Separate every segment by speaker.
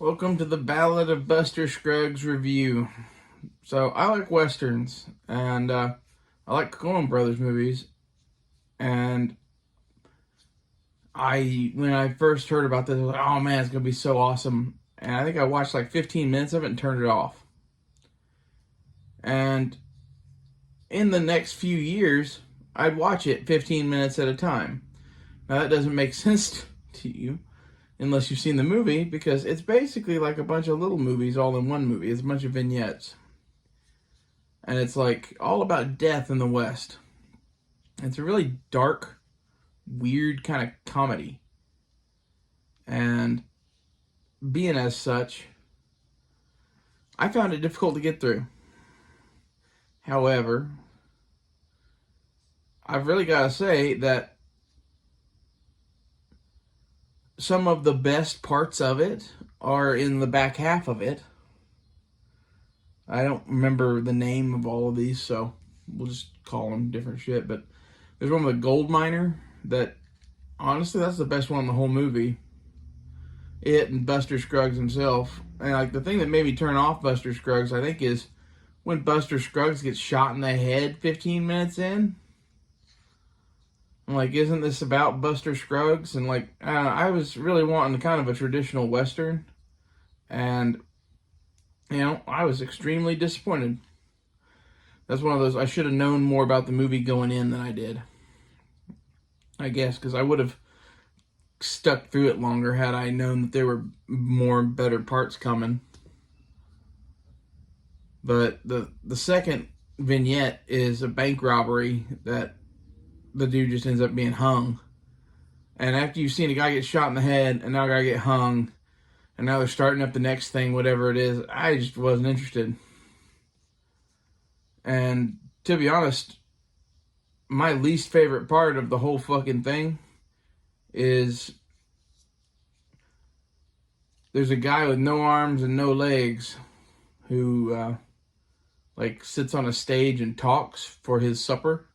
Speaker 1: Welcome to the Ballad of Buster Scruggs review. So, I like Westerns, and I like Coen Brothers movies, and when I first heard about this, I was like, oh man, it's going to be so awesome. And I think I watched like 15 minutes of it and turned it off. And in the next few years, I'd watch it 15 minutes at a time. Now, that doesn't make sense to you unless you've seen the movie, because it's basically like a bunch of little movies all in one movie. It's a bunch of vignettes. And it's like all about death in the West. It's a really dark, weird kind of comedy. And being as such, I found it difficult to get through. However, I've really got to say that some of the best parts of it are in the back half of it. I don't remember the name of all of these, so we'll just call them different shit. But there's one with a gold miner that, honestly, that's the best one in the whole movie. It and Buster Scruggs himself. And like the thing that made me turn off Buster Scruggs, I think, is when Buster Scruggs gets shot in the head 15 minutes in. I'm like, isn't this about Buster Scruggs? And like, I was really wanting kind of a traditional Western. And, I was extremely disappointed. That's one of those, I should have known more about the movie going in than I did. I guess, because I would have stuck through it longer had I known that there were more better parts coming. But the second vignette is a bank robbery that the dude just ends up being hung. And after you've seen a guy get shot in the head and now a guy get hung, and now they're starting up the next thing, whatever it is, I just wasn't interested. And to be honest, my least favorite part of the whole fucking thing is there's a guy with no arms and no legs who like sits on a stage and talks for his supper.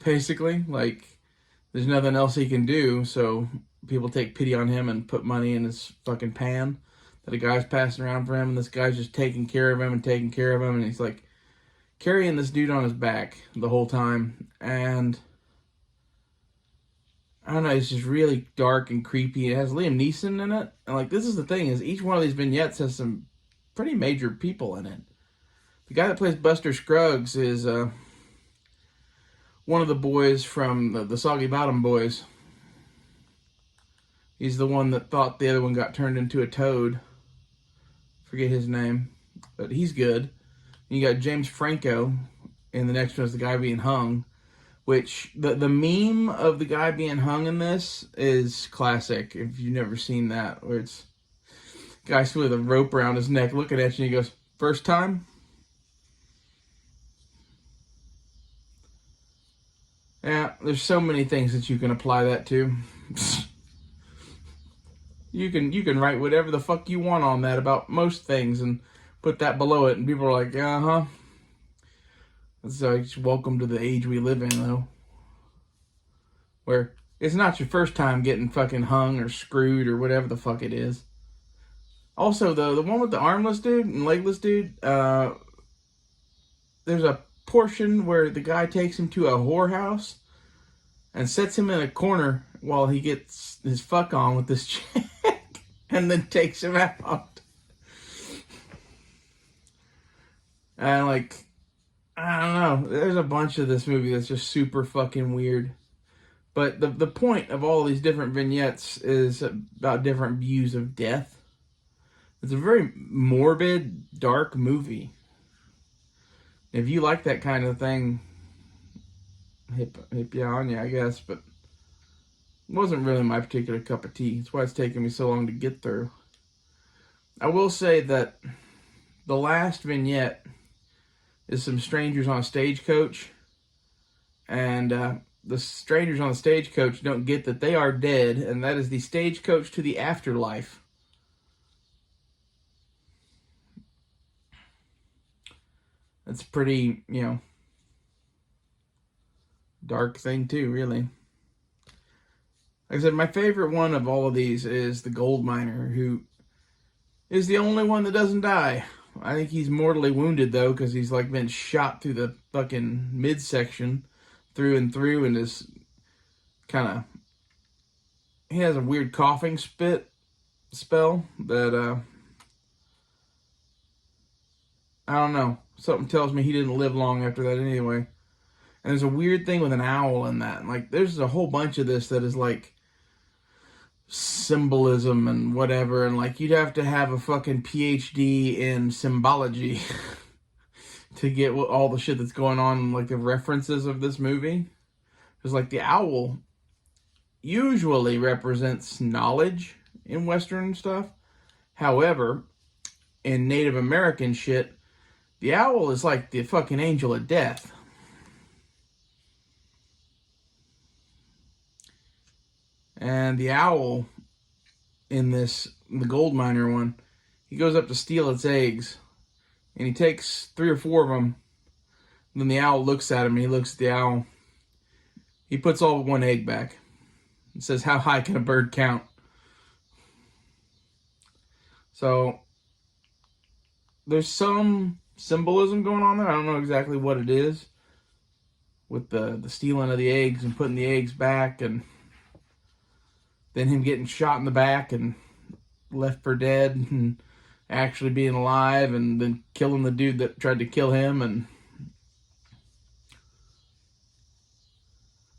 Speaker 1: Basically, like there's nothing else he can do, so people take pity on him and put money in his fucking pan that a guy's passing around for him, and this guy's just taking care of him, and he's like carrying this dude on his back the whole time. And I don't know, it's just really dark and creepy. It has Liam Neeson in it, and like this is the thing, is each one of these vignettes has some pretty major people in it. The guy that plays Buster Scruggs is one of the boys from the Soggy Bottom Boys. He's the one that thought the other one got turned into a toad. Forget his name, but he's good. You got James Franco in the next one as the guy being hung, which the meme of the guy being hung in this is classic. If you've never seen that, where it's guy with a rope around his neck looking at you and he goes, "First time?" Yeah, there's so many things that you can apply that to. You can write whatever the fuck you want on that about most things and put that below it, and people are like, uh-huh. So welcome to the age we live in, though, where it's not your first time getting fucking hung or screwed or whatever the fuck it is. Also, though, the one with the armless dude and legless dude, there's a portion where the guy takes him to a whorehouse and sets him in a corner while he gets his fuck on with this chick and then takes him out. And like, I don't know, there's a bunch of this movie that's just super fucking weird. But the point of all these different vignettes is about different views of death. It's a very morbid, dark movie. If you like that kind of thing, hip you on you, I guess. But it wasn't really my particular cup of tea. That's why it's taken me so long to get through. I will say that the last vignette is some strangers on a stagecoach. And the strangers on the stagecoach don't get that they are dead. And that is the stagecoach to the afterlife. It's pretty, dark thing too, really. Like I said, my favorite one of all of these is the gold miner, who is the only one that doesn't die. I think he's mortally wounded, though, because he's, like, been shot through the fucking midsection through and through, and is kind of... He has a weird coughing spell that, I don't know. Something tells me he didn't live long after that anyway. And there's a weird thing with an owl in that. Like, there's a whole bunch of this that is, like, symbolism and whatever, and like you'd have to have a fucking PhD in symbology to get all the shit that's going on, like the references of this movie. Because like the owl usually represents knowledge in Western stuff. However, in Native American shit, the owl is like the fucking angel of death. And the owl in the gold miner one, he goes up to steal its eggs. And he takes 3 or 4 of them. And then the owl looks at him, and he looks at the owl. He puts all but 1 egg back. It says, "How high can a bird count?" So, there's some symbolism going on there. I don't know exactly what it is. With the stealing of the eggs and putting the eggs back, and then him getting shot in the back and left for dead, and actually being alive, and then killing the dude that tried to kill him. And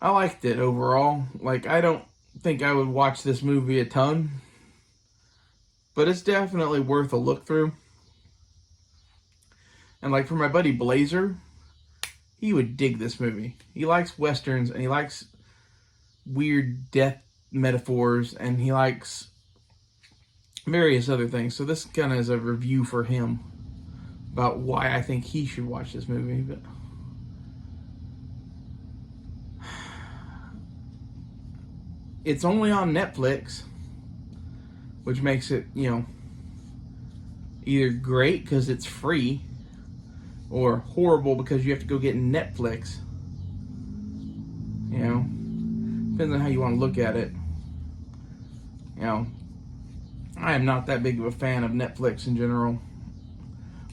Speaker 1: I liked it overall. Like, I don't think I would watch this movie a ton, but it's definitely worth a look through. And like for my buddy Blazer, he would dig this movie. He likes westerns, and he likes weird death metaphors, and he likes various other things. So this kind of is a review for him about why I think he should watch this movie. But it's only on Netflix, which makes it, you know, either great because it's free, or horrible because you have to go get Netflix. You know, depends on how you want to look at it. You know, I am not that big of a fan of Netflix in general.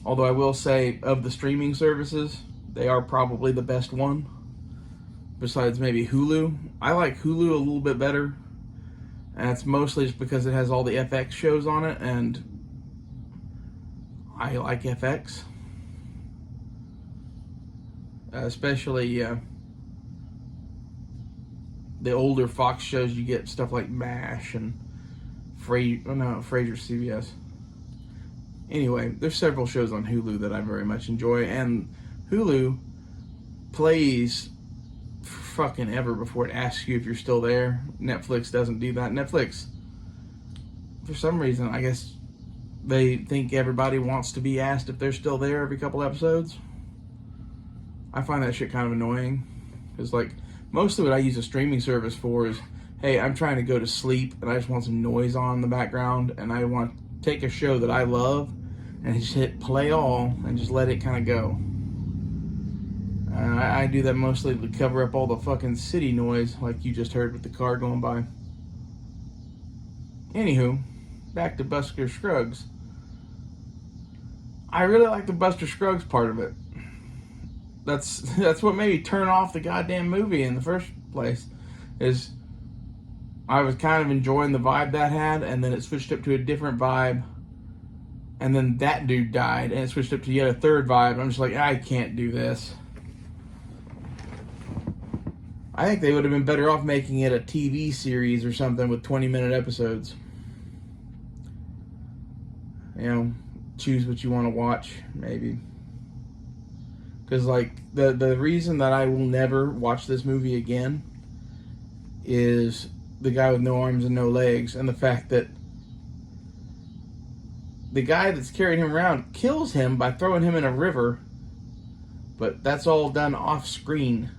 Speaker 1: Although I will say, of the streaming services, they are probably the best one. Besides maybe Hulu. I like Hulu a little bit better. And it's mostly just because it has all the FX shows on it, and I like FX. Especially the older Fox shows. You get stuff like MASH and Frasier CBS. Anyway, there's several shows on Hulu that I very much enjoy, and Hulu plays fucking ever before it asks you if you're still there. Netflix doesn't do that. Netflix, for some reason, I guess they think everybody wants to be asked if they're still there every couple episodes. I find that shit kind of annoying, because like mostly what I use a streaming service for is, hey, I'm trying to go to sleep and I just want some noise on in the background, and I want to take a show that I love and just hit play all and just let it kind of go. I do that mostly to cover up all the fucking city noise like you just heard with the car going by. Anywho, back to Buster Scruggs. I really like the Buster Scruggs part of it. That's what made me turn off the goddamn movie in the first place. Is I was kind of enjoying the vibe that had, and then it switched up to a different vibe, and then that dude died, and it switched up to yet a third vibe. I'm just like, I can't do this. I think they would have been better off making it a TV series or something with 20-minute episodes. You know, choose what you want to watch, maybe. Because, like, the reason that I will never watch this movie again is the guy with no arms and no legs, and the fact that the guy that's carrying him around kills him by throwing him in a river, but that's all done off screen.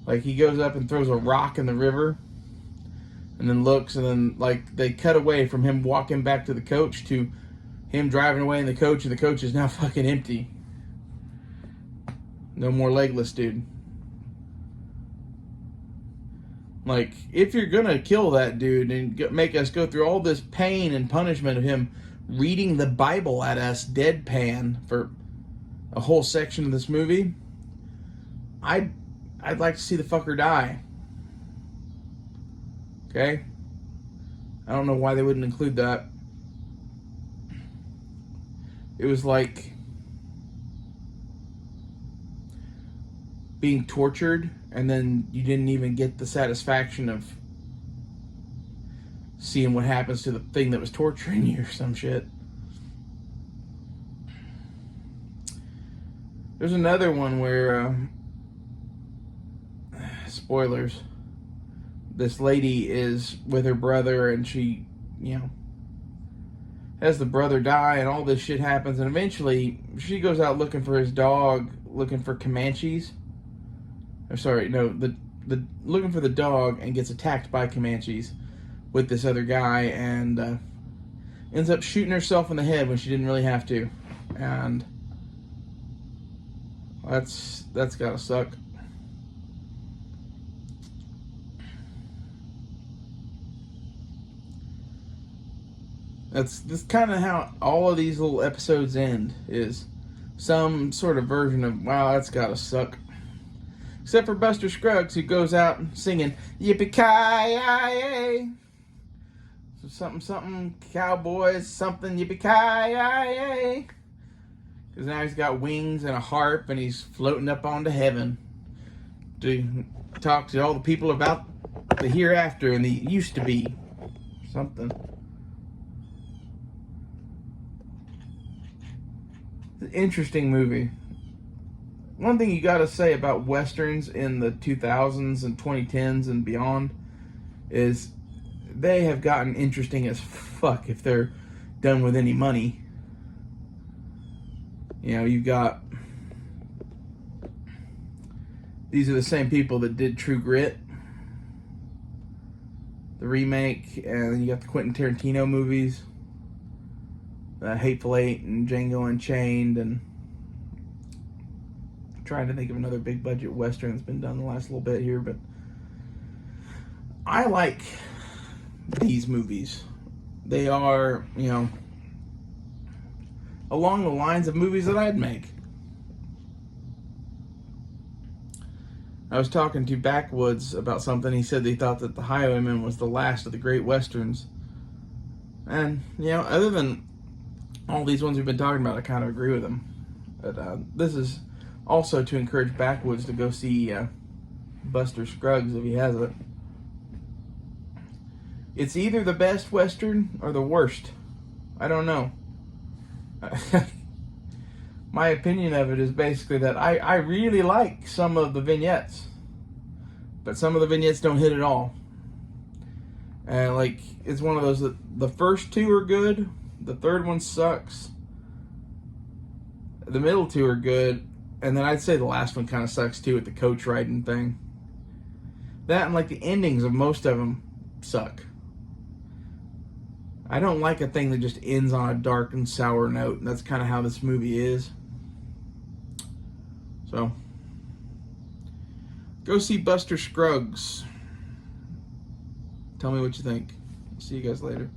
Speaker 1: Like, he goes up and throws a rock in the river, and then looks, and then, like, they cut away from him walking back to the coach to him driving away in the coach, and the coach is now fucking empty. No more legless dude. Like, if you're gonna kill that dude and make us go through all this pain and punishment of him reading the Bible at us deadpan for a whole section of this movie, I'd like to see the fucker die. Okay? I don't know why they wouldn't include that. It was like being tortured and then you didn't even get the satisfaction of seeing what happens to the thing that was torturing you or some shit. There's another one where spoilers, this lady is with her brother and she, has the brother die and all this shit happens, and eventually she goes out looking for his dog, looking for Comanches. Or sorry, no, the looking for the dog, and gets attacked by Comanches with this other guy, and ends up shooting herself in the head when she didn't really have to, and that's gotta suck. That's kind of how all of these little episodes end, is some sort of version of, wow, that's gotta suck. Except for Buster Scruggs, who goes out singing, yippee-ki-yay. So something, cowboys, something, yippee-ki-yay. Because now he's got wings and a harp, and he's floating up onto heaven to talk to all the people about the hereafter and the used to be. Something. Interesting movie. One thing you gotta say about westerns in the 2000s and 2010s and beyond is they have gotten interesting as fuck if they're done with any money. You've got, these are the same people that did True Grit, the remake, and then you got the Quentin Tarantino movies, Hateful Eight and Django Unchained, and I'm trying to think of another big budget western that's been done the last little bit here, but I like these movies. They are, along the lines of movies that I'd make. I was talking to Backwoods about something. He said that he thought that The Highwayman was the last of the great westerns. And, other than all these ones we've been talking about, I kind of agree with him. But this is also to encourage Backwoods to go see Buster Scruggs if he has it. It's either the best western or the worst. I don't know. My opinion of it is basically that I really like some of the vignettes, but some of the vignettes don't hit at all. And it's one of those that the first two are good, the third one sucks, the middle two are good, and then I'd say the last one kind of sucks too with the coach riding thing. That and the endings of most of them suck. I don't like a thing that just ends on a dark and sour note, and that's kind of how this movie is. So, go see Buster Scruggs. Tell me what you think. See you guys later.